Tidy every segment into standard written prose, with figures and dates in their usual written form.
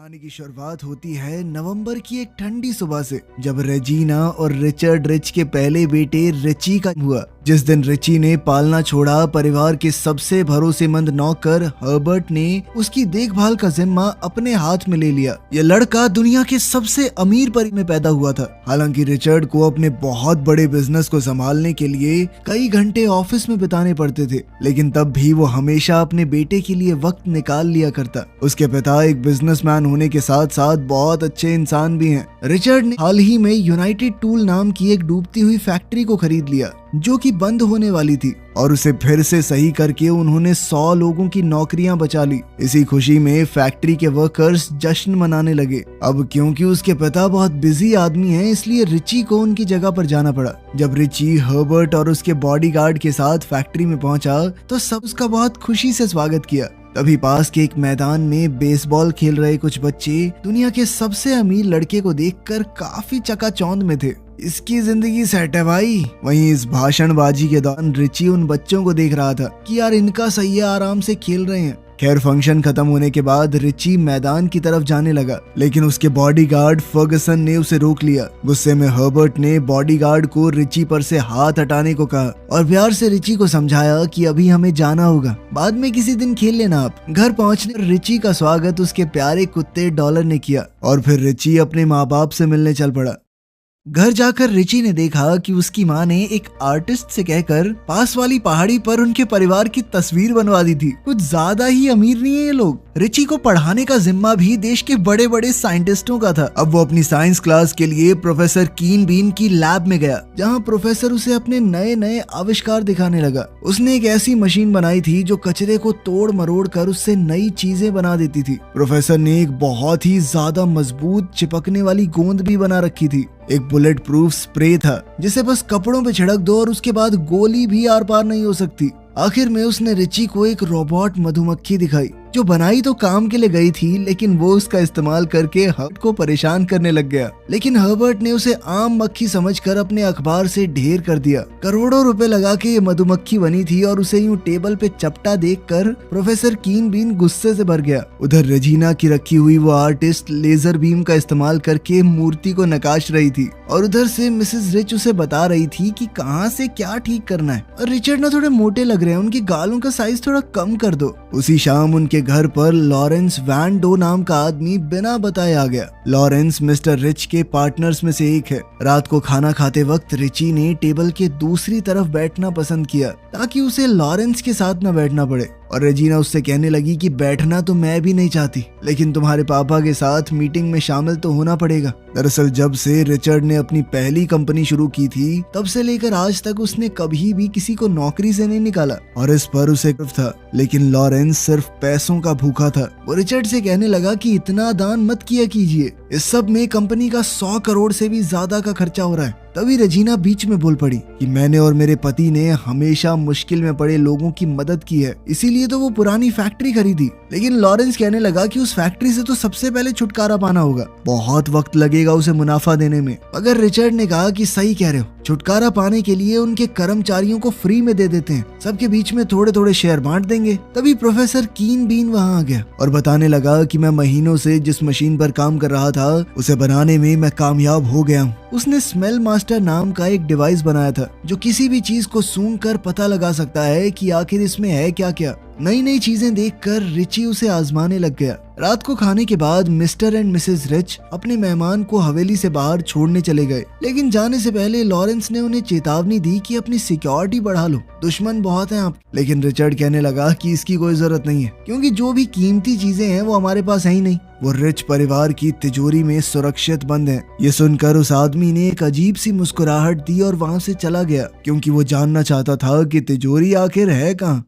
कहानी की शुरुआत होती है नवंबर की एक ठंडी सुबह से, जब रेजीना और रिचर्ड रिच के पहले बेटे रिची का हुआ। जिस दिन रिची ने पालना छोड़ा, परिवार के सबसे भरोसेमंद नौकर हर्बर्ट ने उसकी देखभाल का जिम्मा अपने हाथ में ले लिया। यह लड़का दुनिया के सबसे अमीर परिवार में पैदा हुआ था। हालांकि रिचर्ड को अपने बहुत बड़े बिजनेस को संभालने के लिए कई घंटे ऑफिस में बिताने पड़ते थे, लेकिन तब भी वो हमेशा अपने बेटे के लिए वक्त निकाल लिया करता। उसके पिता एक बिजनेसमैन होने के साथ साथ बहुत अच्छे इंसान भी हैं। रिचर्ड ने हाल ही में यूनाइटेड टूल नाम की एक डूबती हुई फैक्ट्री को खरीद लिया, जो कि बंद होने वाली थी, और उसे फिर से सही करके उन्होंने 100 लोगों की नौकरियां बचा ली। इसी खुशी में फैक्ट्री के वर्कर्स जश्न मनाने लगे। अब क्योंकि उसके पिता बहुत बिजी आदमी हैं, इसलिए रिची को उनकी जगह पर जाना पड़ा। जब रिची हर्बर्ट और उसके बॉडीगार्ड के साथ फैक्ट्री में पहुंचा तो सब उसका बहुत खुशी से स्वागत किया। तभी पास के एक मैदान में बेसबॉल खेल रहे कुछ बच्चे दुनिया के सबसे अमीर लड़के को देखकर काफी चकाचौंध में थे। इसकी जिंदगी सेट है भाई। वहीं इस भाषणबाजी के दौरान रिची उन बच्चों को देख रहा था कि यार इनका सही है, आराम से खेल रहे हैं। खैर, फंक्शन खत्म होने के बाद रिची मैदान की तरफ जाने लगा, लेकिन उसके बॉडीगार्ड फर्गसन ने उसे रोक लिया। गुस्से में हर्बर्ट ने बॉडीगार्ड को रिची पर से हाथ हटाने को कहा और प्यार से रिची को समझाया कि अभी हमें जाना होगा, बाद में किसी दिन खेल लेना आप। घर पहुंचने पर रिची का स्वागत उसके प्यारे कुत्ते डॉलर ने किया और फिर रिची अपने माँ बाप से मिलने चल पड़ा। घर जाकर रिची ने देखा कि उसकी माँ ने एक आर्टिस्ट से कहकर पास वाली पहाड़ी पर उनके परिवार की तस्वीर बनवा दी थी। कुछ ज्यादा ही अमीर नहीं है ये लोग। रिची को पढ़ाने का जिम्मा भी देश के बड़े बड़े साइंटिस्टों का था। अब वो अपनी साइंस क्लास के लिए प्रोफेसर कीन बीन की लैब में गया, जहाँ प्रोफेसर उसे अपने नए नए आविष्कार दिखाने लगा। उसने एक ऐसी मशीन बनाई थी जो कचरे को तोड़ मरोड़ कर उससे नई चीजें बना देती थी। प्रोफेसर ने एक बहुत ही ज्यादा मजबूत चिपकने वाली गोंद भी बना रखी थी। एक बुलेट प्रूफ स्प्रे था जिसे बस कपड़ों पे छिड़क दो और उसके बाद गोली भी आर पार नहीं हो सकती। आखिर में उसने रिची को एक रोबोट मधुमक्खी दिखाई, जो बनाई तो काम के लिए गई थी, लेकिन वो उसका इस्तेमाल करके हर्बर्ट को परेशान करने लग गया। लेकिन हर्बर्ट ने उसे आम मक्खी समझकर अपने अखबार से ढेर कर दिया। करोड़ों रुपए लगा के ये मधुमक्खी बनी थी और उसे यूं टेबल पे चपटा देखकर प्रोफेसर कीन बीन गुस्से से भर गया। उधर रेजीना की रखी हुई वो आर्टिस्ट लेजर बीम का इस्तेमाल करके मूर्ति को नकाश रही थी, और उधर से मिसेस रिच उसे बता रही थी कि कहाँ से क्या ठीक करना है। और रिचर्ड ना थोड़े मोटे लग रहे हैं, उनकी गालों का साइज थोड़ा कम कर दो। उसी शाम उनके घर पर लॉरेंस वैन डो नाम का आदमी बिना बताए आ गया। लॉरेंस मिस्टर रिच के पार्टनर्स में से एक है। रात को खाना खाते वक्त रिची ने टेबल के दूसरी तरफ बैठना पसंद किया, ताकि उसे लॉरेंस के साथ न बैठना पड़े। और रेजीना उससे कहने लगी कि बैठना तो मैं भी नहीं चाहती, लेकिन तुम्हारे पापा के साथ मीटिंग में शामिल तो होना पड़ेगा। दरअसल जब से रिचर्ड ने अपनी पहली कंपनी शुरू की थी, तब से लेकर आज तक उसने कभी भी किसी को नौकरी से नहीं निकाला, और इस पर उसे गर्व था। लेकिन लॉरेंस सिर्फ पैसों का भूखा था। वो रिचर्ड से कहने लगा कि इतना दान मत किया कीजिए, इस सब में कंपनी का 100 करोड़ से भी ज्यादा का खर्चा हो रहा है। तभी रेजीना बीच में बोल पड़ी कि मैंने और मेरे पति ने हमेशा मुश्किल में पड़े लोगों की मदद की है, इसीलिए तो वो पुरानी फैक्ट्री खरीदी। लेकिन लॉरेंस कहने लगा कि उस फैक्ट्री से तो सबसे पहले छुटकारा पाना होगा, बहुत वक्त लगेगा उसे मुनाफा देने में। मगर रिचर्ड ने कहा कि सही कह रहे हो, छुटकारा पाने के लिए उनके कर्मचारियों को फ्री में दे देते हैं, सबके बीच में थोड़े थोड़े शेयर बांट देंगे। तभी प्रोफेसर कीन बीन वहाँ आ गया और बताने लगा कि मैं महीनों से जिस मशीन पर काम कर रहा था, उसे बनाने में मैं कामयाब हो गया हूँ। उसने स्मेल मास्टर नाम का एक डिवाइस बनाया था, जो किसी भी चीज को सूंघ कर पता लगा सकता है कि आखिर इसमें है क्या क्या। नई नई चीजें देखकर रिची उसे आजमाने लग गया। रात को खाने के बाद मिस्टर एंड मिसेस रिच अपने मेहमान को हवेली से बाहर छोड़ने चले गए, लेकिन जाने से पहले लॉरेंस ने उन्हें चेतावनी दी कि अपनी सिक्योरिटी बढ़ा लो, दुश्मन बहुत हैं आप। लेकिन रिचर्ड कहने लगा कि इसकी कोई जरूरत नहीं है, क्योंकि जो भी कीमती चीजें हैं वो हमारे पास है ही नहीं, वो रिच परिवार की तिजोरी में सुरक्षित बंद हैं। ये सुनकर उस आदमी ने एक अजीब सी मुस्कुराहट दी और वहाँ से चला गया, क्योंकि वो जानना चाहता था कि तिजोरी आखिर है कहाँ।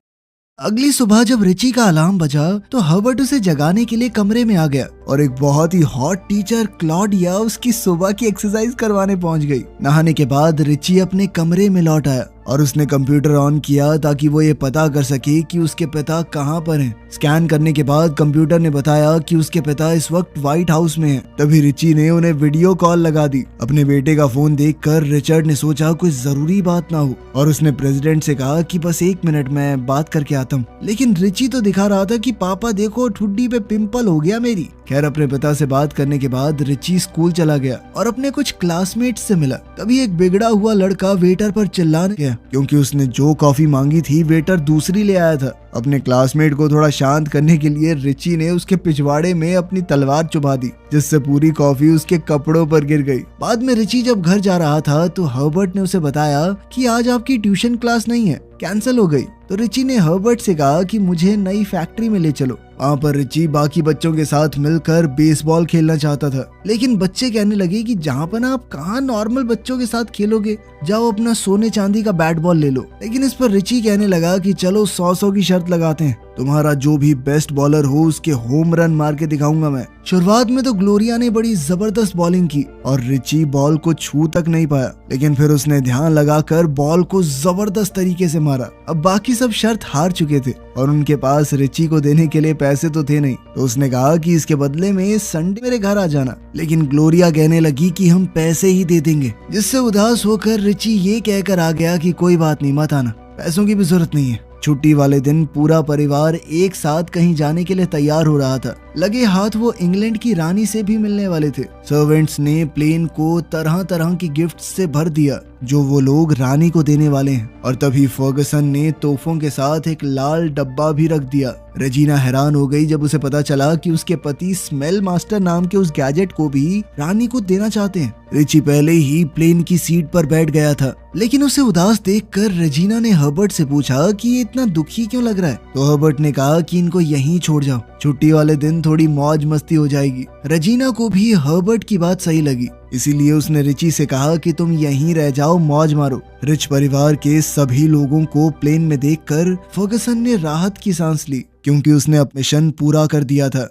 अगली सुबह जब रिची का अलार्म बजा तो हर्बर्ट उसे जगाने के लिए कमरे में आ गया और एक बहुत ही हॉट टीचर क्लॉडिया उसकी सुबह की एक्सरसाइज करवाने पहुंच गई। नहाने के बाद रिची अपने कमरे में लौट आया और उसने कंप्यूटर ऑन किया ताकि वो ये पता कर सके कि उसके पिता कहाँ पर हैं। स्कैन करने के बाद कंप्यूटर ने बताया कि उसके पिता इस वक्त व्हाइट हाउस में हैं। तभी रिची ने उन्हें वीडियो कॉल लगा दी। अपने बेटे का फोन देखकर रिचर्ड ने सोचा कोई जरूरी बात ना हो और उसने प्रेसिडेंट से कहा कि बस 1 मिनट में बात करके आता हूँ। लेकिन रिची तो दिखा रहा था कि पापा देखो ठुड्डी पे पिंपल हो गया मेरी। खैर अपने पिता से बात करने के बाद रिची स्कूल चला गया और अपने कुछ क्लासमेट्स से मिला। तभी एक बिगड़ा हुआ लड़का वेटर पर चिल्लाने गया क्योंकि उसने जो कॉफी मांगी थी वेटर दूसरी ले आया था। अपने क्लासमेट को थोड़ा शांत करने के लिए रिची ने उसके पिछवाड़े में अपनी तलवार चुभा दी, जिससे पूरी कॉफी उसके कपड़ों पर गिर गई। बाद में रिची जब घर जा रहा था तो हर्बर्ट ने उसे बताया कि आज आपकी ट्यूशन क्लास नहीं है, कैंसिल हो गई। तो रिची ने हर्बर्ट से कहा कि मुझे नई फैक्ट्री में ले चलो। वहाँ पर रिची बाकी बच्चों के साथ मिलकर बेसबॉल खेलना चाहता था, लेकिन बच्चे कहने लगे कि जहाँ पर आप कहाँ नॉर्मल बच्चों के साथ खेलोगे, जाओ अपना सोने चांदी का बैट बॉल ले लो। लेकिन इस पर रिची कहने लगा कि चलो 100 की शर्त लगाते हैं, तुम्हारा जो भी बेस्ट बॉलर हो उसके होम रन मार के दिखाऊंगा मैं। शुरुआत में तो ग्लोरिया ने बड़ी जबरदस्त बॉलिंग की और रिची बॉल को छू तक नहीं पाया, लेकिन फिर उसने ध्यान लगाकर बॉल को जबरदस्त तरीके से मारा। अब बाकी सब शर्त हार चुके थे और उनके पास रिची को देने के लिए पैसे तो थे नहीं, तो उसने कहा कि इसके बदले में संडे मेरे घर आ जाना। लेकिन ग्लोरिया कहने लगी कि हम पैसे ही दे देंगे, जिससे उदास होकर रिची ये कहकर आ गया कि कोई बात नहीं, मत आना, पैसों की भी जरूरत नहीं है। छुट्टी वाले दिन पूरा परिवार एक साथ कहीं जाने के लिए तैयार हो रहा था। लगे हाथ वो इंग्लैंड की रानी से भी मिलने वाले थे। सर्वेंट्स ने प्लेन को तरह तरह की गिफ्ट से भर दिया जो वो लोग रानी को देने वाले हैं, और तभी फर्गसन ने तोहफों के साथ एक लाल डब्बा भी रख दिया। रेजिना हैरान हो गई जब उसे पता चला कि उसके पति स्मेल मास्टर नाम के उस गैजेट को भी रानी को देना चाहते हैं। रिची पहले ही प्लेन की सीट पर बैठ गया था, लेकिन उसे उदास देखकर रेजिना ने हर्बर्ट से पूछा कि ये इतना दुखी क्यों लग रहा है। तो हर्बर्ट ने कहा कि इनको यहीं छोड़ जाओ, छुट्टी वाले दिन थोड़ी मौज मस्ती हो जाएगी। रेजिना को भी हर्बर्ट की बात सही लगी, इसीलिए उसने रिची से कहा कि तुम यहीं रह जाओ, मौज मारो। रिच परिवार के सभी लोगों को प्लेन में देखकर फर्गसन ने राहत की सांस ली, क्योंकि उसने अपना मिशन पूरा कर दिया था।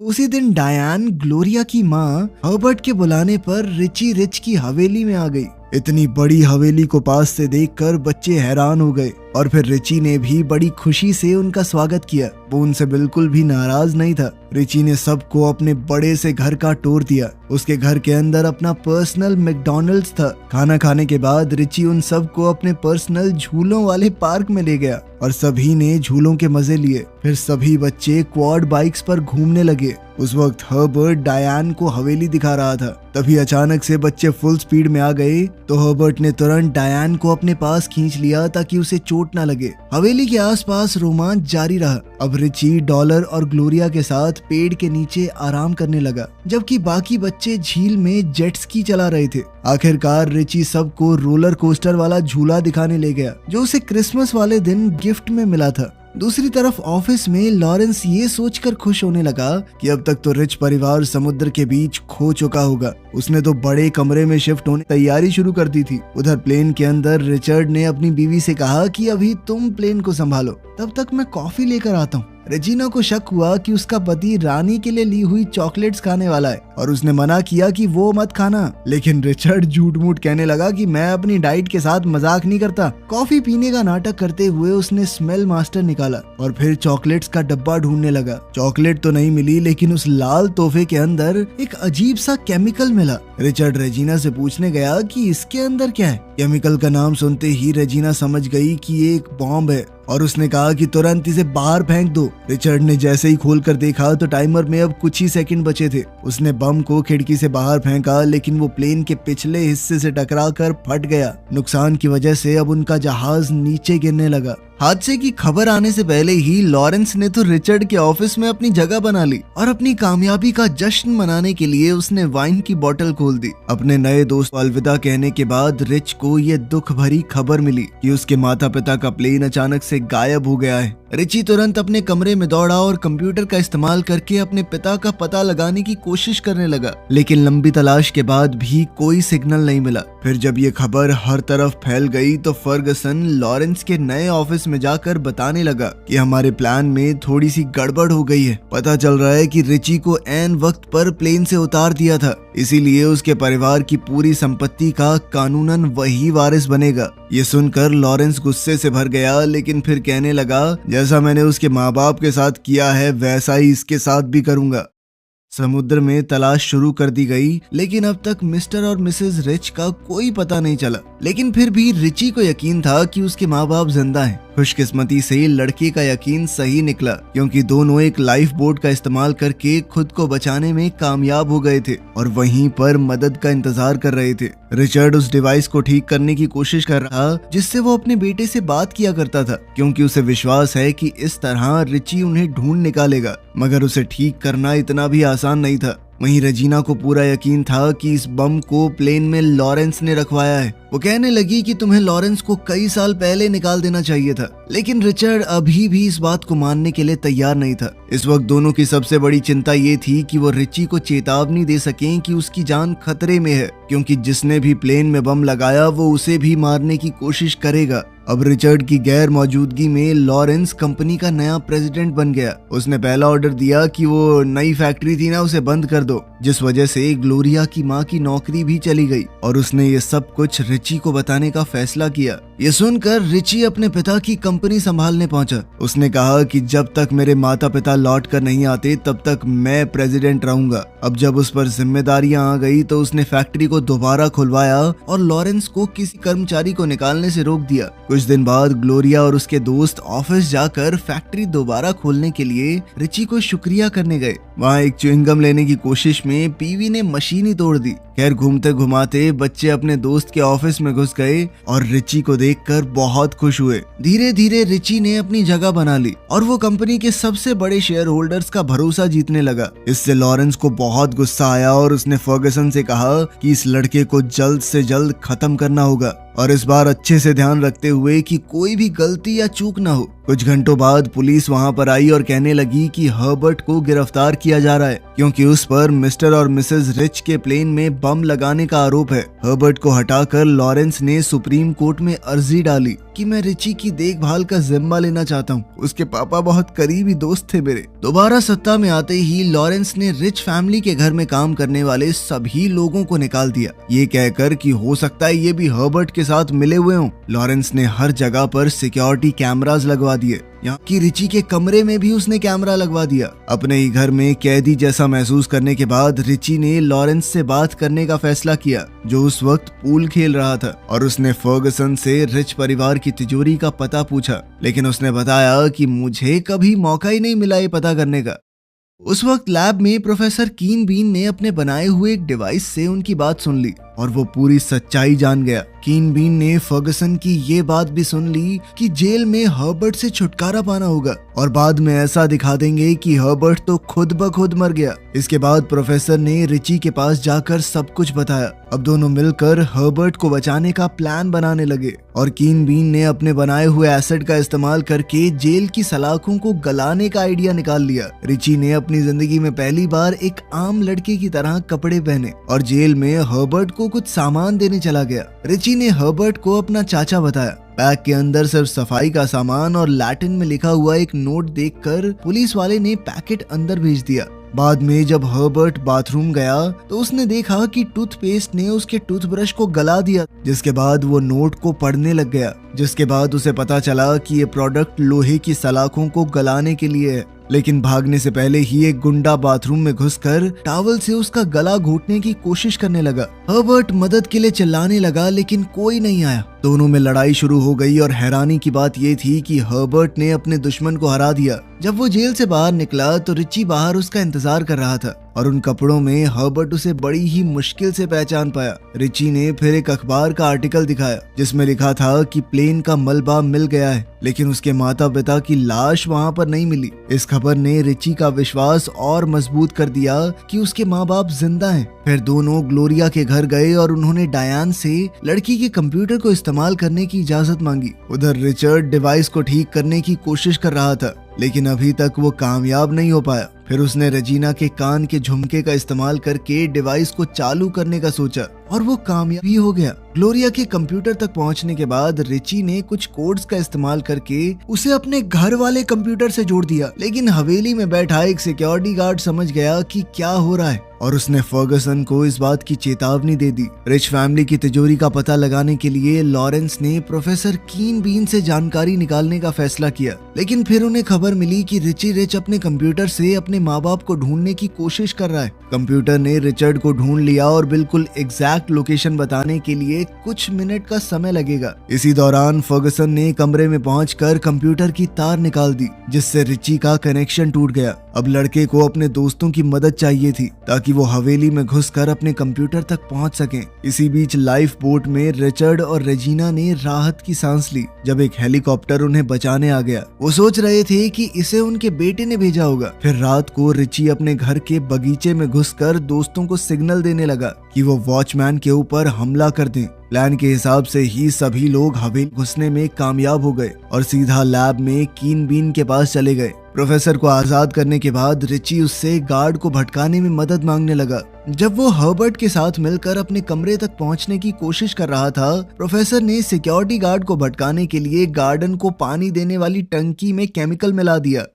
उसी दिन डायन, ग्लोरिया की माँ, हर्बर्ट के बुलाने पर रिची रिच की हवेली में आ गई। इतनी बड़ी हवेली को पास से देखकर बच्चे हैरान हो गए और फिर रिची ने भी बड़ी खुशी से उनका स्वागत किया। वो उनसे बिल्कुल भी नाराज नहीं था। रिची ने सबको अपने बड़े से घर का टूर दिया। उसके घर के अंदर अपना पर्सनल मैकडॉनल्ड्स था। खाना खाने के बाद रिची उन सबको अपने पर्सनल झूलों वाले पार्क में ले गया और सभी ने झूलों के मजे लिए। फिर सभी बच्चे क्वाड बाइक्स पर घूमने लगे। उस वक्त हर्बर्ट डायन को हवेली दिखा रहा था। तभी अचानक से बच्चे फुल स्पीड में आ गए, तो हर्बर्ट ने तुरंत डायन को अपने पास खींच लिया ताकि उसे चोट न लगे। हवेली के आसपास रोमांच जारी रहा। अब रिची डॉलर और ग्लोरिया के साथ पेड़ के नीचे आराम करने लगा, जबकि बाकी बच्चे झील में जेट स्की चला रहे थे। आखिरकार रिची सबको रोलर कोस्टर वाला झूला दिखाने ले गया, जो उसे क्रिसमस वाले दिन गिफ्ट में मिला था। दूसरी तरफ ऑफिस में लॉरेंस ये सोचकर खुश होने लगा कि अब तक तो रिच परिवार समुद्र के बीच खो चुका होगा। उसने तो बड़े कमरे में शिफ्ट होने की तैयारी शुरू कर दी थी। उधर प्लेन के अंदर रिचर्ड ने अपनी बीवी से कहा कि अभी तुम प्लेन को संभालो, तब तक मैं कॉफी लेकर आता हूँ। रेजिना को शक हुआ कि उसका पति रानी के लिए ली हुई चॉकलेट्स खाने वाला है और उसने मना किया कि वो मत खाना। लेकिन रिचर्ड झूठ मूठ कहने लगा कि मैं अपनी डाइट के साथ मजाक नहीं करता। कॉफी पीने का नाटक करते हुए उसने स्मेल मास्टर निकाला और फिर चॉकलेट्स का डब्बा ढूंढने लगा। चॉकलेट तो नहीं मिली, लेकिन उस लाल तोहफे के अंदर एक अजीब सा केमिकल मिला। रिचर्ड रेजिना से पूछने गया कि इसके अंदर क्या है। केमिकल का नाम सुनते ही रेजिना समझ गई कि ये एक बॉम्ब है और उसने कहा कि तुरंत इसे बाहर फेंक दो। रिचर्ड ने जैसे ही खोलकर देखा तो टाइमर में अब कुछ ही सेकंड बचे थे। उसने बम को खिड़की से बाहर फेंका, लेकिन वो प्लेन के पिछले हिस्से से टकराकर फट गया। नुकसान की वजह से अब उनका जहाज नीचे गिरने लगा। हादसे की खबर आने से पहले ही लॉरेंस ने तो रिचर्ड के ऑफिस में अपनी जगह बना ली और अपनी कामयाबी का जश्न मनाने के लिए उसने वाइन की बोतल खोल दी। अपने नए दोस्त को अलविदा कहने के बाद रिच को ये दुख भरी खबर मिली कि उसके माता पिता का प्लेन अचानक से गायब हो गया है। रिची तुरंत अपने कमरे में दौड़ा और कंप्यूटर का इस्तेमाल करके अपने पिता का पता लगाने की कोशिश करने लगा, लेकिन लंबी तलाश के बाद भी कोई सिग्नल नहीं मिला। फिर जब ये खबर हर तरफ फैल गई तो फर्गसन लॉरेंस के नए ऑफिस में जाकर बताने लगा कि हमारे प्लान में थोड़ी सी गड़बड़ हो गई है। पता चल रहा है कि रिची को ऐन वक्त पर प्लेन से उतार दिया था, इसीलिए उसके परिवार की पूरी संपत्ति का कानूनन वही वारिस बनेगा। ये सुनकर लॉरेंस गुस्से से भर गया, लेकिन फिर कहने लगा, जैसा मैंने उसके माँ बाप के साथ किया है वैसा ही इसके साथ भी करूंगा। समुद्र में तलाश शुरू कर दी गई, लेकिन अब तक मिस्टर और मिसेस रिच का कोई पता नहीं चला। लेकिन फिर भी रिची को यकीन था कि उसके माँ बाप जिंदा हैं। खुशकिस्मती से लड़के का यकीन सही निकला, क्योंकि दोनों एक लाइफ बोट का इस्तेमाल करके खुद को बचाने में कामयाब हो गए थे और वहीं पर मदद का इंतजार कर रहे थे। रिचर्ड उस डिवाइस को ठीक करने की कोशिश कर रहा जिससे वो अपने बेटे से बात किया करता था, क्योंकि उसे विश्वास है कि इस तरह रिची उन्हें ढूंढ निकालेगा। मगर उसे ठीक करना इतना भी आसान नहीं था। वहीं रेजिना को पूरा यकीन था कि इस बम को प्लेन में लॉरेंस ने रखवाया है। वो कहने लगी कि तुम्हें लॉरेंस को कई साल पहले निकाल देना चाहिए था, लेकिन रिचर्ड अभी भी इस बात को मानने के लिए तैयार नहीं था। इस वक्त दोनों की सबसे बड़ी चिंता ये थी कि वो रिची को चेतावनी दे सकें कि उसकी जान खतरे में है, क्योंकि जिसने भी प्लेन में बम लगाया वो उसे भी मारने की कोशिश करेगा। अब रिचर्ड की गैर मौजूदगी में लॉरेंस कंपनी का नया प्रेसिडेंट बन गया। उसने पहला ऑर्डर दिया कि वो नई फैक्ट्री थी ना, उसे बंद कर दो, जिस वजह से ग्लोरिया की माँ की नौकरी भी चली गई। और उसने ये सब कुछ रिची को बताने का फैसला किया। ये सुनकर रिची अपने पिता की कंपनी संभालने पहुंचा। उसने कहा कि जब तक मेरे माता पिता लौट कर नहीं आते तब तक मैं प्रेसिडेंट रहूंगा। अब जब उस पर जिम्मेदारियां आ गई तो उसने फैक्ट्री को दोबारा खुलवाया और लॉरेंस को किसी कर्मचारी को निकालने से रोक दिया। कुछ दिन बाद ग्लोरिया और उसके दोस्त ऑफिस जाकर फैक्ट्री दोबारा खोलने के लिए रिची को शुक्रिया करने गए। वहाँ एक च्युइंगम लेने की कोशिश में पीवी ने मशीन ही तोड़ दी। खैर, घूमते घुमाते बच्चे अपने दोस्त के ऑफिस में घुस गए और रिची को देखकर बहुत खुश हुए। धीरे धीरे रिची ने अपनी जगह बना ली और वो कंपनी के सबसे बड़े शेयर होल्डर्स का भरोसा जीतने लगा। इससे लॉरेंस को बहुत गुस्सा आया और उसने फर्गसन से कहा कि इस लड़के को जल्द से जल्द खत्म करना होगा और इस बार अच्छे से ध्यान रखते हुए कि कोई भी गलती या चूक ना हो। कुछ घंटों बाद पुलिस वहां पर आई और कहने लगी कि हर्बर्ट को गिरफ्तार किया जा रहा है, क्योंकि उस पर मिस्टर और मिसेस रिच के प्लेन में बम लगाने का आरोप है। हर्बर्ट को हटाकर लॉरेंस ने सुप्रीम कोर्ट में अर्जी डाली कि मैं रिची की देखभाल का जिम्मा लेना चाहता हूँ। उसके पापा बहुत करीबी दोस्त थे मेरे। दोबारा सत्ता में आते ही लॉरेंस ने रिच फैमिली के घर में काम करने वाले सभी लोगों को निकाल दिया, ये कहकर कि हो सकता है ये भी हर्बर्ट के साथ मिले हुए हों। लॉरेंस ने हर जगह पर सिक्योरिटी कैमरास लगवा दिए, यहाँ की रिची के कमरे में भी उसने कैमरा लगवा दिया। अपने ही घर में कैदी जैसा महसूस करने के बाद रिची ने लॉरेंस से बात करने का फैसला किया, जो उस वक्त पूल खेल रहा था, और उसने फर्गसन से रिच परिवार की तिजोरी का पता पूछा, लेकिन उसने बताया कि मुझे कभी मौका ही नहीं मिला ये पता करने का। उस वक्त लैब में प्रोफेसर कीन बीन ने अपने बनाए हुए एक डिवाइस से उनकी बात सुन ली और वो पूरी सच्चाई जान गया। कीन बीन ने फर्गसन की ये बात भी सुन ली कि जेल में हर्बर्ट से छुटकारा पाना होगा और बाद में ऐसा दिखा देंगे कि हर्बर्ट तो खुद ब खुद मर गया। इसके बाद प्रोफेसर ने रिची के पास जाकर सब कुछ बताया। अब दोनों मिलकर हर्बर्ट को बचाने का प्लान बनाने लगे और कीन बीन ने अपने बनाए हुए एसिड का इस्तेमाल करके जेल की सलाखों को गलाने का आइडिया निकाल लिया। रिची ने अपनी जिंदगी में पहली बार एक आम लड़के की तरह कपड़े पहने और जेल में हर्बर्ट को कुछ सामान देने चला गया। रिची ने हर्बर्ट को अपना चाचा बताया। बैग के अंदर सिर्फ सफाई का सामान और लैटिन में लिखा हुआ एक नोट देखकर पुलिस वाले ने पैकेट अंदर भेज दिया। बाद में जब हर्बर्ट बाथरूम गया तो उसने देखा कि टूथपेस्ट ने उसके टूथब्रश को गला दिया, जिसके बाद वो नोट को पढ़ने लग गया। जिसके बाद उसे पता चला कि ये प्रोडक्ट लोहे की सलाखों को गलाने के लिए है। लेकिन भागने से पहले ही एक गुंडा बाथरूम में घुसकर टॉवल से उसका गला घोटने की कोशिश करने लगा। हर्बर्ट मदद के लिए चिल्लाने लगा, लेकिन कोई नहीं आया। दोनों में लड़ाई शुरू हो गई और हैरानी की बात ये थी कि हर्बर्ट ने अपने दुश्मन को हरा दिया। जब वो जेल से बाहर निकला तो रिची बाहर उसका इंतजार कर रहा था और उन कपड़ों में हर्बर्ट उसे बड़ी ही मुश्किल से पहचान पाया। रिची ने फिर एक अखबार का आर्टिकल दिखाया जिसमें लिखा था कि प्लेन का मलबा मिल गया है, लेकिन उसके माता पिता की लाश वहां पर नहीं मिली। इस खबर ने रिची का विश्वास और मजबूत कर दिया कि उसके माँ बाप जिंदा हैं। फिर दोनों ग्लोरिया के घर गए और उन्होंने डायन से लड़की के कंप्यूटर को इस्तेमाल करने की इजाजत मांगी। उधर रिचर्ड डिवाइस को ठीक करने की कोशिश कर रहा था, लेकिन अभी तक वो कामयाब नहीं हो पाया। फिर उसने रेजिना के कान के झुमके का इस्तेमाल करके डिवाइस को चालू करने का सोचा और वो कामयाब भी हो गया। ग्लोरिया के कंप्यूटर तक पहुंचने के बाद रिची ने कुछ कोड्स का इस्तेमाल करके उसे अपने घर वाले कंप्यूटर से जोड़ दिया, लेकिन हवेली में बैठा एक सिक्योरिटी गार्ड समझ गया कि क्या हो रहा है और उसने फर्गसन को इस बात की चेतावनी दे दी। रिच फैमिली की तिजोरी का पता लगाने के लिए लॉरेंस ने प्रोफेसर कीन बीन से जानकारी निकालने का फैसला किया, लेकिन फिर उन्हें खबर मिली कि रिची रिच अपने कंप्यूटर से अपने माँ बाप को ढूंढने की कोशिश कर रहा है। कंप्यूटर ने रिचर्ड को ढूंढ लिया और बिल्कुल एग्जैक्ट लोकेशन बताने के लिए कुछ मिनट का समय लगेगा। इसी दौरान फर्गसन ने कमरे में पहुंचकर कंप्यूटर की तार निकाल दी, जिससे रिची का कनेक्शन टूट गया। अब लड़के को अपने दोस्तों की मदद चाहिए थी ताकि वो हवेली में घुसकर अपने कंप्यूटर तक पहुंच सकें। इसी बीच लाइफ बोट में रिचर्ड और रेजिना ने राहत की सांस ली जब एक हेलीकॉप्टर उन्हें बचाने आ गया। वो सोच रहे थे कि इसे उनके बेटे ने भेजा होगा। फिर रात को रिची अपने घर के बगीचे में घुसकर दोस्तों को सिग्नल देने लगा कि वो वॉचमैन के ऊपर हमला कर दें। प्लान के हिसाब से ही सभी लोग हवेली घुसने में कामयाब हो गए और सीधा लैब में कीन बीन के पास चले गए। प्रोफेसर को आजाद करने के बाद रिची उससे गार्ड को भटकाने में मदद मांगने लगा। जब वो हर्बर्ट के साथ मिलकर अपने कमरे तक पहुंचने की कोशिश कर रहा था, प्रोफेसर ने सिक्योरिटी गार्ड को भटकाने के लिए गार्डन को पानी देने वाली टंकी में केमिकल मिला दिया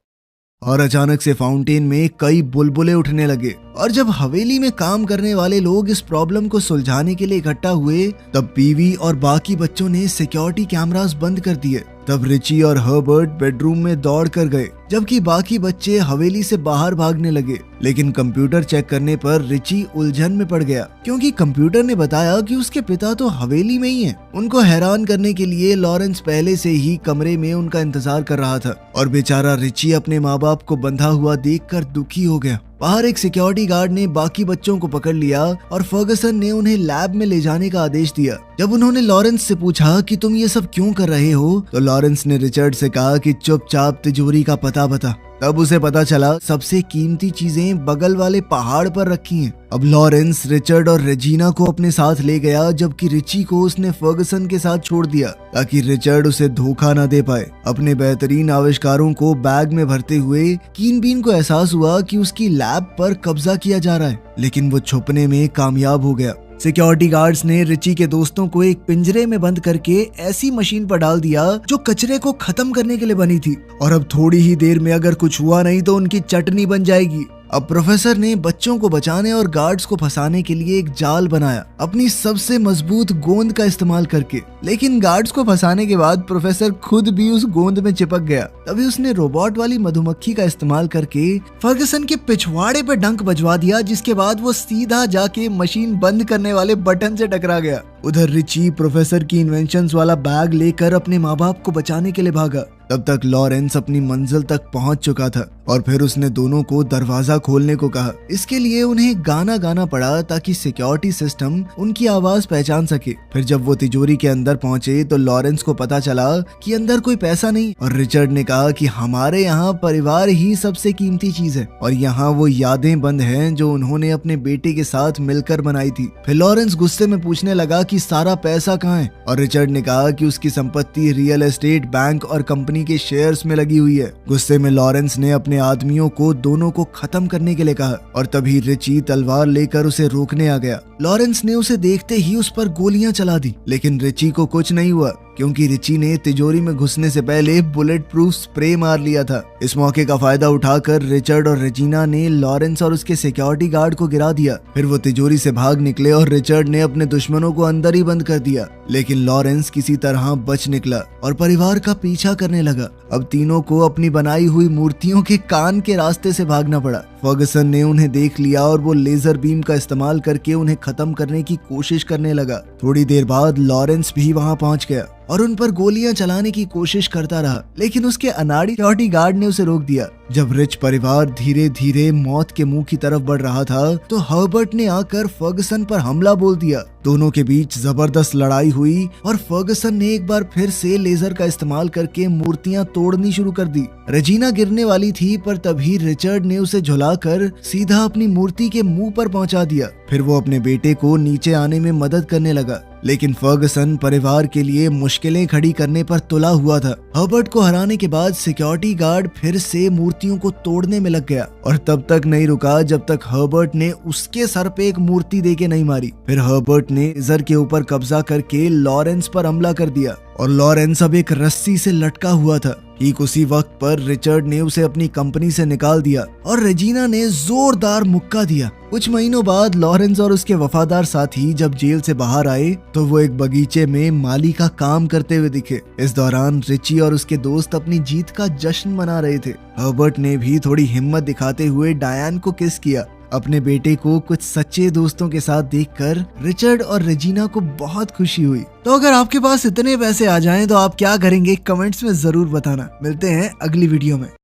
और अचानक से फाउंटेन में कई बुलबुले उठने लगे। और जब हवेली में काम करने वाले लोग इस प्रॉब्लम को सुलझाने के लिए इकट्ठा हुए, तब पीवी और बाकी बच्चों ने सिक्योरिटी कैमरास बंद कर दिए। तब रिची और हर्बर्ट बेडरूम में दौड़ कर गए, जबकि बाकी बच्चे हवेली से बाहर भागने लगे। लेकिन कंप्यूटर चेक करने पर रिची उलझन में पड़ गया, क्योंकि कंप्यूटर ने बताया कि उसके पिता तो हवेली में ही हैं। उनको हैरान करने के लिए लॉरेंस पहले से ही कमरे में उनका इंतजार कर रहा था और बेचारा रिची अपने माँ बाप को बंधा हुआ देखकर दुखी हो गया। बाहर एक सिक्योरिटी गार्ड ने बाकी बच्चों को पकड़ लिया और फर्गसन ने उन्हें लैब में ले जाने का आदेश दिया। जब उन्होंने लॉरेंस से पूछा कि तुम ये सब क्यों कर रहे हो, तो लॉरेंस ने रिचर्ड से कहा कि चुपचाप तिजोरी का पता बता। तब उसे पता चला सबसे कीमती चीजें बगल वाले पहाड़ पर रखी हैं। अब लॉरेंस रिचर्ड और रेजिना को अपने साथ ले गया, जबकि रिची को उसने फर्गसन के साथ छोड़ दिया ताकि रिचर्ड उसे धोखा न दे पाए। अपने बेहतरीन आविष्कारों को बैग में भरते हुए कीन बीन को एहसास हुआ कि उसकी लैब पर कब्जा किया जा रहा है, लेकिन वो छुपने में कामयाब हो गया। सिक्योरिटी गार्ड्स ने रिची के दोस्तों को एक पिंजरे में बंद करके ऐसी मशीन पर डाल दिया जो कचरे को खत्म करने के लिए बनी थी, और अब थोड़ी ही देर में अगर कुछ हुआ नहीं तो उनकी चटनी बन जाएगी। अब प्रोफेसर ने बच्चों को बचाने और गार्ड्स को फंसाने के लिए एक जाल बनाया, अपनी सबसे मजबूत गोंद का इस्तेमाल करके। लेकिन गार्ड्स को फंसाने के बाद प्रोफेसर खुद भी उस गोंद में चिपक गया। तभी उसने रोबोट वाली मधुमक्खी का इस्तेमाल करके फर्गसन के पिछवाड़े पे डंक बजवा दिया, जिसके बाद वो सीधा जाके मशीन बंद करने वाले बटन से टकरा गया। उधर रिची प्रोफेसर की इन्वेंशंस वाला बैग लेकर अपने माँ बाप को बचाने के लिए भागा। तब तक लॉरेंस अपनी मंजिल तक पहुंच चुका था और फिर उसने दोनों को दरवाजा खोलने को कहा। इसके लिए उन्हें गाना गाना पड़ा ताकि सिक्योरिटी सिस्टम उनकी आवाज पहचान सके। फिर जब वो तिजोरी के अंदर पहुंचे तो लॉरेंस को पता चला कि अंदर कोई पैसा नहीं, और रिचर्ड ने कहा कि हमारे यहाँ परिवार ही सबसे कीमती चीज है और यहाँ वो यादें बंद हैं जो उन्होंने अपने बेटे के साथ मिलकर बनाई थी। फिर लॉरेंस गुस्से में पूछने लगा कि सारा पैसा कहाँ है, और रिचर्ड ने कहा कि उसकी संपत्ति रियल एस्टेट, बैंक और कंपनी के शेयर्स में लगी हुई है। गुस्से में लॉरेंस ने अपने आदमियों को दोनों को खत्म करने के लिए कहा और तभी रिची तलवार लेकर उसे रोकने आ गया। लॉरेंस ने उसे देखते ही उस पर गोलियां चला दी, लेकिन रिची को कुछ नहीं हुआ क्योंकि रिची ने तिजोरी में घुसने से पहले बुलेट प्रूफ स्प्रे मार लिया था। इस मौके का फायदा उठाकर रिचर्ड और रेजिना ने लॉरेंस और उसके सिक्योरिटी गार्ड को गिरा दिया। फिर वो तिजोरी से भाग निकले और रिचर्ड ने अपने दुश्मनों को अंदर ही बंद कर दिया, लेकिन लॉरेंस किसी तरह बच निकला और परिवार का पीछा करने लगा। अब तीनों को अपनी बनाई हुई मूर्तियों के कान के रास्ते से भागना पड़ा। फर्गसन ने उन्हें देख लिया और वो लेजर बीम का इस्तेमाल करके उन्हें खत्म करने की कोशिश करने लगा। थोड़ी देर बाद लॉरेंस भी वहां पहुंच गया और उन पर गोलियां चलाने की कोशिश करता रहा, लेकिन उसके अनाड़ी सिक्योरिटी गार्ड ने उसे रोक दिया। जब रिच परिवार धीरे धीरे मौत के मुंह की तरफ बढ़ रहा था तो हर्बर्ट ने आकर फर्गसन पर हमला बोल दिया। दोनों के बीच जबरदस्त लड़ाई हुई और फर्गसन ने एक बार फिर से लेजर का इस्तेमाल करके मूर्तियां तोड़नी शुरू कर दी। रेजिना गिरने वाली थी, पर तभी रिचर्ड ने उसे झुलाकर सीधा अपनी मूर्ति के मुंह पर पहुंचा दिया। फिर वो अपने बेटे को नीचे आने में मदद करने लगा, लेकिन फर्गसन परिवार के लिए मुश्किलें खड़ी करने पर तुला हुआ था। हर्बर्ट को हराने के बाद सिक्योरिटी गार्ड फिर से मूर्तियों को तोड़ने में लग गया और तब तक नहीं रुका जब तक हर्बर्ट ने उसके सर पे एक मूर्ति देके नहीं मारी। फिर हर्बर्ट ने लेजर के ऊपर कब्जा करके लॉरेंस पर हमला कर दिया और लॉरेंस अब एक रस्सी से लटका हुआ था। ठीक उसी वक्त पर रिचर्ड ने उसे अपनी कंपनी से निकाल दिया और रेजिना ने जोरदार मुक्का दिया। कुछ महीनों बाद लॉरेंस और उसके वफादार साथी जब जेल से बाहर आए तो वो एक बगीचे में माली का काम करते हुए दिखे। इस दौरान रिची और उसके दोस्त अपनी जीत का जश्न मना रहे थे। हर्बर्ट ने भी थोड़ी हिम्मत दिखाते हुए डायन को किस किया। अपने बेटे को कुछ सच्चे दोस्तों के साथ देखकर रिचर्ड और रेजिना को बहुत खुशी हुई। तो अगर आपके पास इतने पैसे आ जाएं तो आप क्या करेंगे, कमेंट्स में जरूर बताना। मिलते हैं अगली वीडियो में।